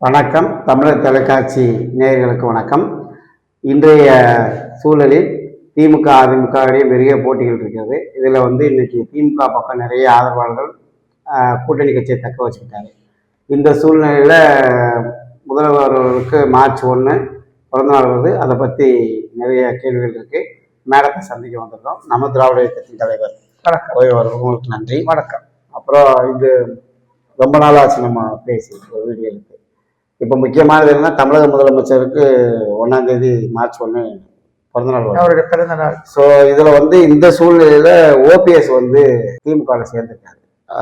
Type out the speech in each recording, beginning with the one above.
வணக்கம். தமிழர் தொலைக்காட்சி நேயர்களுக்கு வணக்கம். இன்றைய சூழலில் திமுக அதிமுக இடையே பெரிய போட்டிகள் இருக்கிறது. இதில் இன்னைக்கு திமுக பக்கம் நிறைய ஆதரவாளர்கள் கூட்டணி கட்சியை தக்க வச்சுக்கிட்டாங்க. இந்த சூழ்நிலையில் முதல்வர்களுக்கு மார்ச் 1 பிறந்தநாள் வருது. அதை பற்றி நிறைய கேள்விகள் இருக்குது. மேடத்தை சந்திக்க வந்திருக்கோம். நம்ம திராவிட இயக்கத்தின் தலைவர் உங்களுக்கு நன்றி. வணக்கம். அப்புறம் இது ரொம்ப நாள் ஆச்சு நம்ம பேசி ஒரு வீடியோ இருக்கு. இப்போ முக்கியமானது என்னன்னா, தமிழக முதலமைச்சருக்கு 1ஆம் தேதி மார்ச் 1 பிறந்தநாள் வரும், அவருடைய பிறந்தநாள். ஸோ இதில் இந்த சூழ்நிலையில் ஓபிஎஸ் திமுகவில் சேர்ந்துருக்காரு.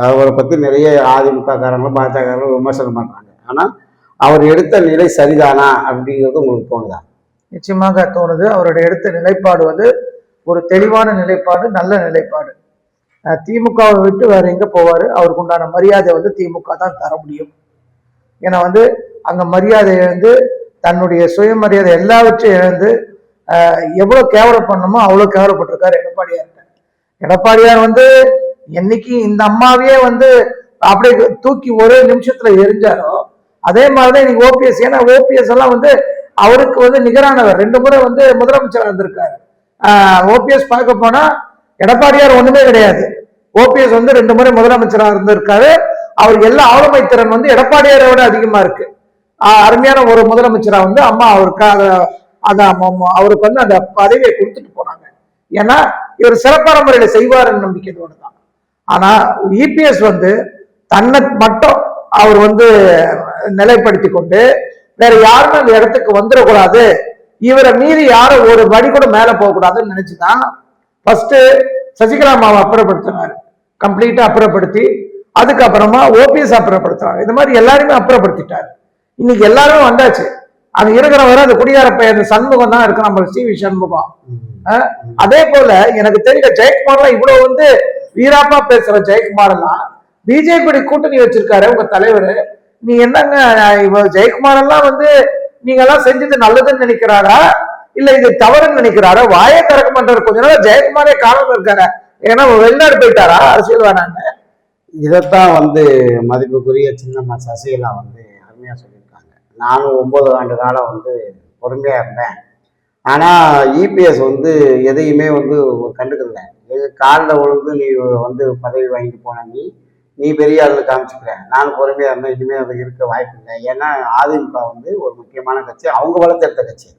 அவரை பற்றி நிறைய அதிமுக காரங்களும் பாஜக விமர்சனம் பண்ணுறாங்க. ஆனால் அவர் எடுத்த நிலை சரிதானா அப்படிங்கிறது உங்களுக்கு தோணுதா? நிச்சயமாக தோணுது. அவருடைய எடுத்த நிலைப்பாடு ஒரு தெளிவான நிலைப்பாடு, நல்ல நிலைப்பாடு. திமுகவை விட்டு வேற எங்க போவாரு? அவருக்கு உண்டான மரியாதை திமுக தான் தர முடியும். ஏன்னா அங்க மரியாதை இழந்து, தன்னுடைய சுயமரியாதை எல்லாவற்றையும் இழந்து எவ்வளவு கேவலம் பண்ணணுமோ அவ்வளவு கேவலப்பட்டிருக்காரு எடப்பாடியார். எடப்பாடியார் என்னைக்கு இந்த அம்மாவையே அப்படியே தூக்கி ஒரே நிமிஷத்துல எரிஞ்சாரோ அதே மாதிரிதான் இன்னைக்கு ஓபிஎஸ். ஏன்னா ஓபிஎஸ் எல்லாம் அவருக்கு நிகரானவர். 2 முறை முதலமைச்சர் இருந்திருக்காரு. ஓபிஎஸ் பார்க்க போனா எடப்பாடியார் ஒண்ணுமே கிடையாது. ஓபிஎஸ் 2 முறை முதலமைச்சராக இருந்திருக்காரு. அவருக்கு எல்லா ஆளுமை திறன் எடப்பாடியாரை விட அதிகமா இருக்கு. அருமையான ஒரு முதலமைச்சரா அம்மா அவருக்கு அவருக்கு அந்த பதவியை கொடுத்துட்டு போனாங்க. ஏன்னா இவர் சிறப்பான முறையில செய்வாருன்னு நம்பிக்கையோடு தான். ஆனா இபிஎஸ் தன்னை மட்டும் அவர் நிலைப்படுத்தி கொண்டு வேற யாருமே அந்த இடத்துக்கு வந்துடக்கூடாது, இவரை மீறி யாரும் ஒரு வடி கூட மேல போகக்கூடாதுன்னு நினைச்சுதான் ஃபர்ஸ்ட் சசிகலா அம்மாவை அப்புறப்படுத்தினாரு. கம்ப்ளீட்டா அப்புறப்படுத்தி அதுக்கப்புறமா ஓபிஎஸ் அப்புறப்படுத்துறாங்க. இந்த மாதிரி எல்லாருமே அப்புறப்படுத்திட்டாரு. இன்னைக்கு எல்லாருமே வந்தாச்சு. அது இருக்கிறவரை அந்த குடியார பையன் சண்முகம் தான் இருக்கு, நம்ம சிவி சண்முகம். அதே போல எனக்கு தெரிஞ்ச ஜெயக்குமார்லாம் இவ்வளவு வீராப்பா பேசுற ஜெயக்குமார் எல்லாம் பிஜேபி கூட்டணி வச்சிருக்காரு உங்க தலைவர். நீ என்னங்க ஜெயக்குமார் எல்லாம் நீங்க எல்லாம் செஞ்சது நல்லதுன்னு நினைக்கிறாரா இல்ல இது தவறுன்னு நினைக்கிறாரா? வாயே திறக்க மாட்டாரு. கொஞ்ச நாள் ஜெயக்குமாரே காணாம இருக்காரு. ஏன்னா வெளிநாடு போயிட்டாரா அரசியல் வேணாங்க. இதைத்தான் மதிப்புக்குரிய சின்னம்மா சசிகலா அருமையா சொல்லியிருக்காங்க. நானும் 9 ஆண்டு காலம் பொறுமையா இருந்தேன். ஆனா இபிஎஸ் எதையுமே கண்டுக்கல. காலில் விழுந்து நீ பதவி வாங்கிட்டு போன நீ பெரிய ஆளுக்கு காமிச்சுக்கிற. நானும் பொறுமையா இருந்தேன். இனிமே அது இருக்க வாய்ப்பு இல்லை. ஏன்னா அதிமுக ஒரு முக்கியமான கட்சி, அவங்க வளர்த்தெடுத்த கட்சி.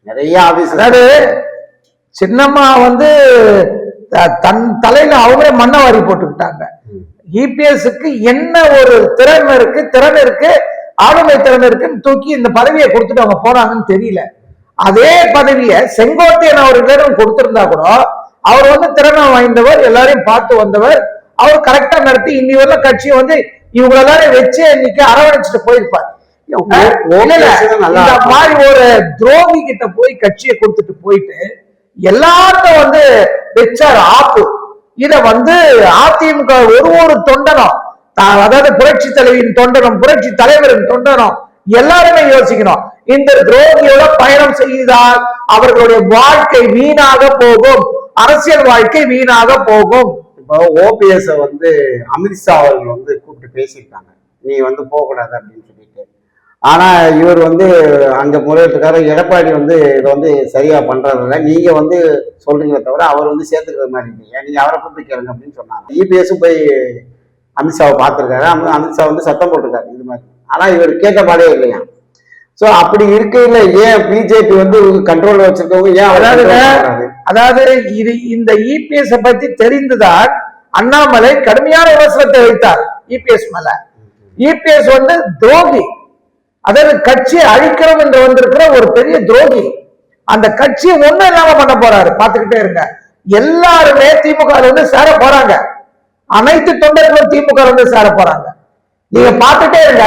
நிறைய ஆபீஸ், அதாவது சின்னம்மா தன் தலையில அவங்களே மண்ணை வாரி போட்டுக்கிட்டாங்க. இபிஎஸ்க்கு என்ன ஒரு திறன் இருக்கு, ஆளுமை திறன் இருக்குன்னு தூக்கி இந்த பதவியை கொடுத்துட்டு அவங்க போறாங்கன்னு தெரியல. அதே பதவியை செங்கோட்டையன் அவர்களிடம் கொடுத்திருந்தா கூட அவர் திறமை வாய்ந்தவர், எல்லாரையும் பார்த்து வந்தவர். அவர் கரெக்டா நடத்தி இன்னி வரல கட்சியை இவங்க எல்லாரையும் வச்சு இன்னைக்கு அரவணைச்சிட்டு போயிருப்பாரு. இந்த மாதிரி ஒரு துரோகி கிட்ட போய் கட்சியை கொடுத்துட்டு போயிட்டு எல்லாருக்கும் வச்சார் ஆப்பு. இத அதிமுக ஒரு தொண்டனும், அதாவது புரட்சி தலைவியின் தொண்டனும் புரட்சி தலைவரின் தொண்டனும் எல்லாருமே யோசிக்கணும். இந்த துரோகியோட பயணம் செய்தால் அவர்களுடைய வாழ்க்கை வீணாக போகும், அரசியல் வாழ்க்கை வீணாக போகும். இப்போ ஓபிஎஸ் அமித்ஷா அவர்கள் கூப்பிட்டு பேசியிருக்காங்க, நீ போகக்கூடாது அப்படின்னு சொல்லிட்டு. ஆனா இவர் அங்க முறையிட்டுக்கார எடப்பாடி இதை சரியா பண்றதில்ல, நீங்க சொல்றீங்களே தவிர அவர் சேர்த்துக்கிற மாதிரி இல்லையா, நீங்க அவரை கூப்பிட்டு கேளுங்க அப்படின்னு சொன்னாங்க. இபிஎஸும் போய் அமித்ஷாவை பார்த்துருக்காரு. அமித்ஷா சத்தம் போட்டிருக்காரு இது மாதிரி. ஆனா இவர் கேட்ட பாடே இல்லையா. சோ அப்படி இருக்கையில ஏன் பிஜேபி கண்ட்ரோல் வச்சிருக்கவங்க ஏன்? அதாவது இது இந்த இபிஎஸ் பத்தி தெரிந்துதான் அண்ணாமலை கடுமையான விமர்சனத்தை வைத்தார் இபிஎஸ் மேல. இபிஎஸ் துரோகி, அதாவது கட்சியை அழிக்கிறோம் என்று வந்திருக்கிற ஒரு பெரிய துரோகி. அந்த கட்சியை ஒண்ணும் இல்லாம பண்ண போறாரு. பாத்துக்கிட்டே இருங்க. எல்லாருமே திமுக சேர போறாங்க. அனைத்து தொண்டர்களும் திமுக சேர போறாங்க. நீங்க பாத்துட்டே இருங்க.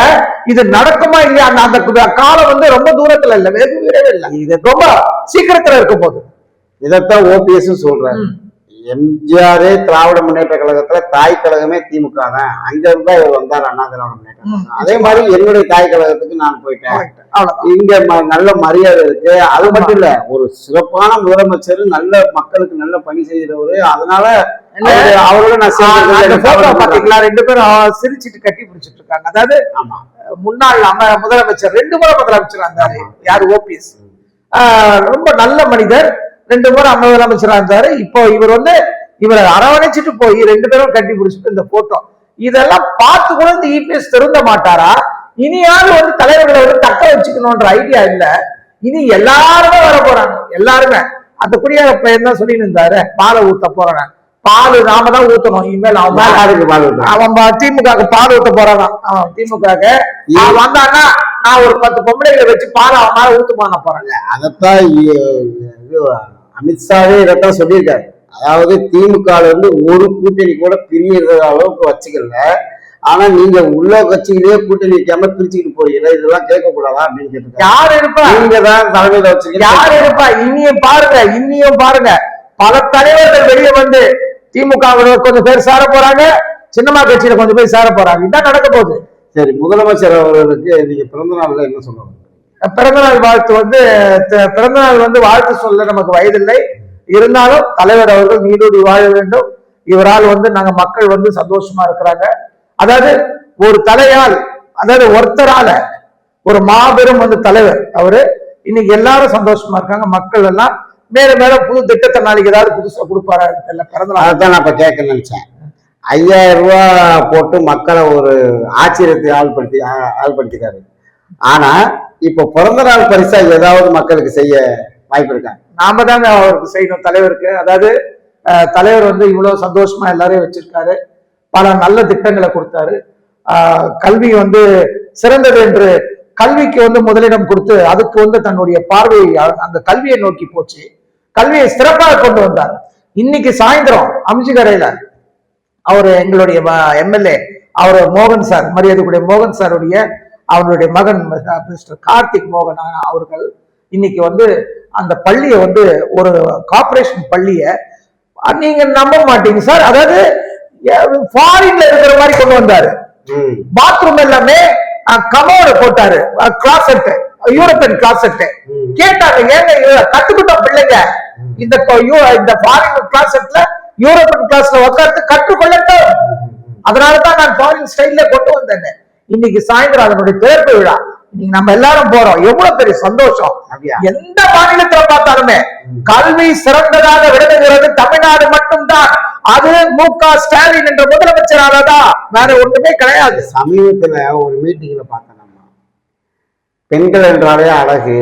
இது நடக்குமா இல்லையா? அந்த காலம் ரொம்ப தூரத்துல இல்ல, வெகு விரைவில் இல்ல, இது ரொம்ப சீக்கிரத்துல இருக்க போகுது. இதைத்தான் ஓபிஎஸ் சொல்றாரு. எம்ஜிஆரே திராவிட முன்னேற்ற கழகத்துல தாய் கழகமே திமுக தான். அங்க இருந்தா இவர் வந்தார் அண்ணா திராவிட முன்னேற்ற. அதே மாதிரி என்னுடைய தாய் கழகத்துக்கு நான் போயிட்டேன். இங்க நல்ல மரியாதை இருக்கு. அது மட்டும் இல்ல, ஒரு சிறப்பான முதலமைச்சர், நல்ல மக்களுக்கு நல்ல பணி செய்யறவரு. அதனால அவரோட நான் பாத்தீங்களா 2 பேரும் சிரிச்சுட்டு கட்டி பிடிச்சிட்டு இருக்காங்க. அதாவது முன்னாள் முதலமைச்சர் 2 முறை முதலமைச்சர் இருந்தாரு. யாரு? ஓபிஎஸ். ரொம்ப நல்ல மனிதர். 2 முறை முதலமைச்சரா இருந்தாரு. இப்போ இவர் வந்து இவரை அரவணைச்சிட்டு போய் 2 பேரும் கட்டி பிடிச்சிட்டு இந்த போட்டோ இதெல்லாம் பார்த்து கூட இந்த இபிஎஸ் திருந்த மாட்டாரா? இனியாவது வந்து தலைவர்களை வந்து தக்க வச்சுக்கணும்ன்ற ஐடியா இல்ல. இனி எல்லாருமே வர போறாங்க. எல்லாருமே அந்த குடியாக பையன் தான் சொல்லிட்டு இருந்தாரு, பாலை ஊத்த போறேன். பால் நாம தான் ஊத்தணும் இனிமேல். அவன் திமுக பால் ஊத்த போறான். திமுக வந்தான்னா நான் ஒரு 10 பொம்பளைகளை வச்சு பால் அவன் மேல ஊத்துமான போறேன். அதத்தான் அமித்ஷாவே இதைத்தான் சொல்லியிருக்காரு. அதாவது திமுக இருந்து ஒரு கூட்டணி கூட பிரியுற அளவுக்கு வச்சுக்கல. ஆனா நீங்க உள்ள கட்சியிலேயே கூட்டணி வைக்காம பிரிச்சுக்கிட்டு போறீங்க, இதெல்லாம் கேட்க கூடாதா அப்படின்னு கேட்டு யாரு இருப்பா? நீங்க தான் தலைமையில வச்சுக்க. யாரு இருப்பா? இன்னியும் பாருங்க பல தலைவர்கள் வெளியே வந்து திமுக கொஞ்சம் பேர் சார போறாங்க, சின்னமா கட்சியில கொஞ்சம் பேர் சார போறாங்க. இதான் நடக்க போகுது. சரி, முதலமைச்சர் அவர்களுக்கு நீங்க பிறந்த நாள்ல என்ன சொல்லுவாங்க? பிறந்தநாள் வந்து வாழ்த்து சொல்ல நமக்கு வயதில்லை. இருந்தாலும் தலைவர் அவர்கள் நீடூடி வாழ வேண்டும். இவரால் வந்து நாங்க மக்கள் வந்து சந்தோஷமா இருக்கிறாங்க. அதாவது ஒரு தலையால், அதாவது ஒருத்தரால ஒரு மாபெரும் வந்து தலைவர் அவரு. இன்னைக்கு எல்லாரும் சந்தோஷமா இருக்காங்க. மக்கள் எல்லாம் மேல மேல புது திட்டத்தை நாளைக்கு ஏதாவது புதுசா கொடுப்பாரு தெரியல. பிறந்தநாள் தான் நான் இப்ப கேட்க நினைச்சேன். 5000 ரூபாய் போட்டு மக்களை ஒரு ஆச்சரியத்தை ஆள்படுத்திட்டாரு. ஆனா இப்ப பிறந்த நாள் பரிசா ஏதாவது மக்களுக்கு செய்ய வாய்ப்பு இருக்கா? நாம தாங்க அவருக்கு செய்யணும், தலைவருக்கு. அதாவது தலைவர் வந்து இவ்வளவு சந்தோஷமா எல்லாரையும் வச்சிருக்காரு. பல நல்ல திட்டங்களை கொடுத்தாரு. கல்வி வந்து சிறந்தது என்று கல்விக்கு வந்து முதலிடம் கொடுத்து அதுக்கு வந்து தன்னுடைய பார்வையை அந்த கல்வியை நோக்கி போச்சு. கல்வியை சிறப்பாக கொண்டு வந்தார். இன்னைக்கு சாயந்தரம் அம்ஜிகரையில அவரு எங்களுடைய எம்எல்ஏ அவர் மோகன் சார், மரியாதைக்குரிய மோகன் சாருடைய அவருடைய மகன் மிஸ்டர் கார்த்திக் மோகன் அவர்கள் இன்னைக்கு வந்து அந்த பள்ளியை வந்து ஒரு கார்பரேஷன் பள்ளியை நீங்க நம்ப மாட்டீங்க சார், அதாவது ஃபாரின்ல இருக்கிற மாதிரி கொண்டு வந்தாரு. பாத்ரூம் எல்லாமே கமோட போட்டாரு, கிளாசெட், யூரோப்பியன் கிளாசெட். கேட்டாங்க, ஏங்க கத்துக்கிட்டோம் பிள்ளைங்க இந்த ஃபாரின் கிளாசெட்ல யூரோப்பியன் கிளாஸ்ல உட்காந்து கற்றுக்கொள்ளட்டும். அதனாலதான் நான் ஃபாரின் ஸ்டைல்ல கொண்டு வந்தேன். இன்னைக்கு சாயந்தரம் அதனுடைய திறப்பு விழா. இன்னைக்கு நம்ம எல்லாரும் போறோம். எவ்வளவு பெரிய சந்தோஷம். எந்த மாநிலத்துல பார்த்தாலுமே கல்வி சிறந்ததாக விளங்குகிறது தமிழ்நாடு மட்டும்தான். அது மு.க. ஸ்டாலின் என்ற முதலமைச்சராலதான், வேற ஒண்ணுமே கிடையாது. சமீபத்துல ஒரு மீட்டிங்ல பார்த்தோம், நம்ம பெண்கள் என்றாலே அழகு,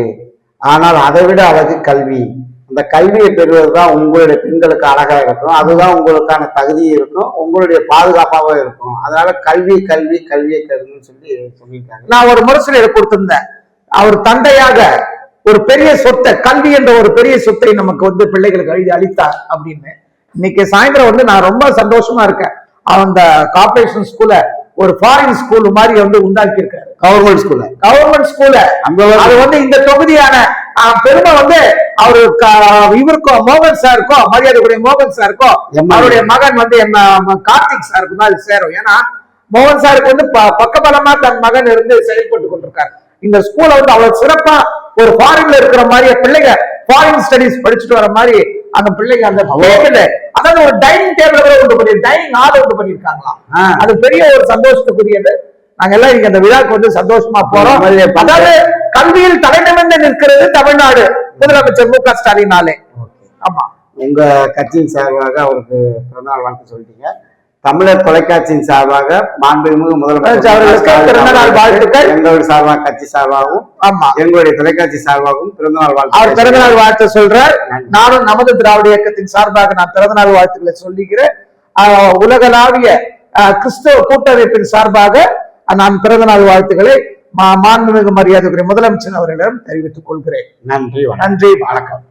ஆனால் அதை விட அழகு கல்வி. அந்த கல்வியை பெறுவதுதான் உங்களுடைய பெண்களுக்கு அழகா இருக்கும், அதுதான் உங்களுக்கான தகுதி இருக்கும், உங்களுடைய பாதுகாப்பாகவும் இருக்கும். அதனால கல்வியை கருதுன்னு சொல்லியிருக்காங்க. நான் ஒரு முரசொலியை கொடுத்திருந்தேன். அவர் தந்தையாக ஒரு பெரிய சொத்தை, கல்வி என்ற ஒரு பெரிய சொத்தை நமக்கு வந்து பிள்ளைகளுக்கு எழுதி அளித்தார் அப்படின்னு. இன்னைக்கு சாயந்தரம் வந்து நான் ரொம்ப சந்தோஷமா இருக்கேன். அந்த கார்பரேஷன் ஸ்கூல ஒரு ஃபாரின் ஸ்கூல் மாதிரி வந்து உண்டாக்கி இருக்காரு. கவர்மெண்ட் ஸ்கூல்ல அது வந்து இந்த தொகுதியான பெருமை வந்து அவரு இவருக்கும் மோகன் சாருக்கும், மரியாதைக்குரிய மோகன் சாருக்கும் அவருடைய மகன் வந்து கார்த்திக் சாருக்கும் தான் சேரும். ஏன்னா மோகன் சாருக்கு வந்து பக்கபலமா தன் மகன் இருந்து செயல்பட்டு கொண்டிருக்காரு. இந்த ஸ்கூல்ல வந்து அவ்வளவு சிறப்பா ஒரு ஃபாரின்ல இருக்கிற மாதிரி பிள்ளைங்க ஃபாரின் ஸ்டடிஸ் படிச்சுட்டு வர மாதிரி அந்த பிள்ளைங்க அந்த அதாவது ஒரு டைனிங் டேபிள் கூட உண்டு பண்ணி, டைனிங் ஹால் உண்டு பண்ணிருக்காங்களாம். அது பெரிய ஒரு சந்தோஷத்துக்குரியது. நாங்க எல்லாம் இன்னைக்கு அந்த விழாக்கு வந்து சந்தோஷமா போறோம். அதாவது கல்வியில் தலைநிமிர்ந்து நிற்கிறது தமிழ்நாடு முதலமைச்சர் மு.க. ஸ்டாலினாலே. ஆமா, உங்க கட்சியின் சார்பாக அவருக்கு பிறந்தநாள் வாழ்த்து சொல்லிட்டீங்க. தமிழர் தொலைக்காட்சியின் சார்பாக மாண்புமிகு முதலமைச்சர் பிறந்தநாள் வாழ்த்துக்கள். எங்களுடைய சார்பாக, கட்சி சார்பாகவும், ஆமா, எங்களுடைய தொலைக்காட்சி சார்பாகவும் பிறந்தநாள் வாழ்த்து. அவர் பிறந்தநாள் வாழ்த்து சொல்றார். நானும் நமது திராவிட இயக்கத்தின் சார்பாக நான் பிறந்தநாள் வாழ்த்துக்களை சொல்லிக்கிறேன். உலகளாவிய கிறிஸ்தவ கூட்டமைப்பின் சார்பாக நான் பிறந்தநாள் வாழ்த்துக்களை மாண்புமிகு மரியாதைக்குரிய முதலமைச்சர் அவர்களிடம் தெரிவித்துக் கொள்கிறேன். நன்றி, வணக்கம்.